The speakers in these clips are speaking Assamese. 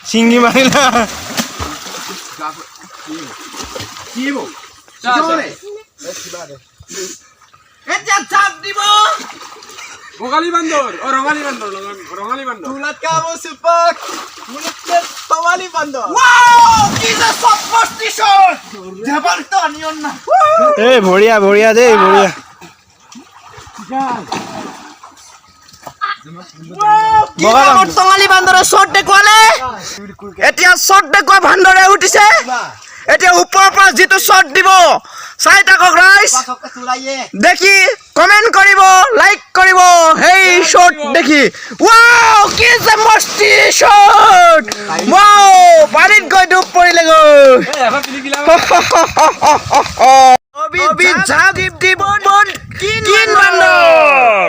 চিংগি মাৰিলা এতিয়া চাপ দিব রঙালী বান্দর ও রঙালী বান্দর রঙালী বান্দর তুলাকা মুসুপাক মুলকে তওয়ালি বন্ধ ওয়াও কি যে সফট শট জবরদস্ত নিয়ন না এই বঢ়িয়া বঢ়িয়া দেই বঢ়িয়া তওয়ালি বান্দৰৰ শট দেখুৱালে এতিয়া শট দেখুৱা ভান্দৰে উঠিছে এতিয়া ওপৰৰ পৰা যেটো শট দিব চাই থাকক গাইস দেখি কমেন্ট কৰিব লাইক কৰিব হেই শট দেখি ওয়াও কি যে মস্তি শট ওয়াও পানীত গৈ ডুব পৰিলে গৈ অবি জাপ দিব কিন বান্দৰ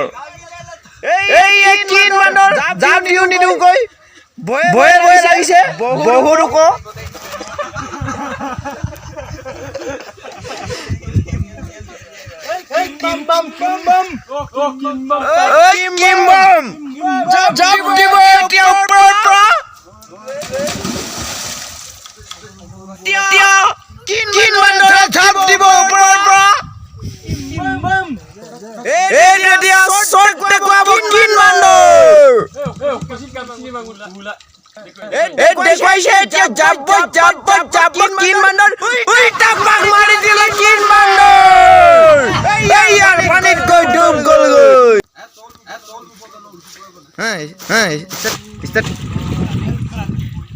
এই কিন বান্দৰ জাপ দিও নিদিও গৈ বয়ে বয়ে লাগিছে বহু ৰুক Kim bam jab দিব এতিয়া ওপৰৰ পৰা এতিয়া কিন বান্দৰে জাপ দিব ওপৰৰ পৰা এই এতিয়া শট দেখুৱাব কিন বান্দৰ এই দেখুৱাইছে এতিয়া জাপ কিন বান্দৰ উইটা পাক মাৰি দিলে কিন বান্দৰ এই ইয়াৰ পানীত গৈ ডুব গ'ল গৈ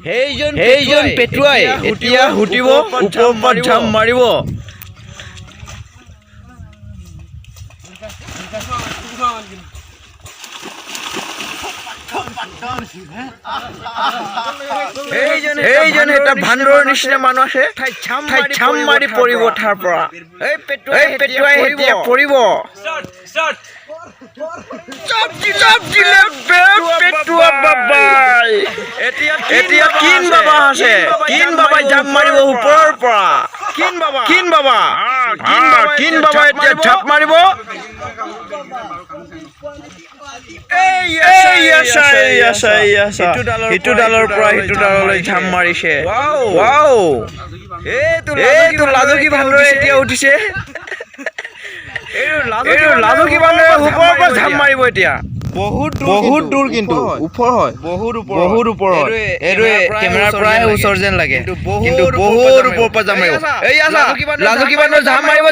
সেইজন পেটুৱাই এতিয়া হুটিব ওপৰত ঝাম মাৰিব এইজন এটা ভান্দৰৰ নিচিনা মানুহ আছে ঝাম মাৰি পৰিব তাৰ পৰা এই পেটুৱাই এতিয়া পৰিব চাপ দিলে পেটুৱা বাবাই এতিয়া কিন বাবা আছে কিন বাবাই জাপ মাৰিব ওপৰৰ পৰা কিন বাবা এতিয়া জাপ মাৰিব ইটো ডালৰ পৰা সিটো ডাললৈ ঝাম মাৰিছে এইটো লাজুকী ভান্দৰে এতিয়া উঠিছে লাজুকী ভান্দৰে ওপৰৰ পৰা ঝাম মাৰিব এতিয়া বহুত দূৰ কিন্তু ওপৰ হয় বহুত ওপৰ হয় এইটোৱে কেমেৰাৰ পৰাই ওচৰ যেন লাগে কিন্তু বহুত ওপৰৰ পৰা ঝাম মাৰিব এই লাজুকী ভান্দৰে ঝাম মাৰিব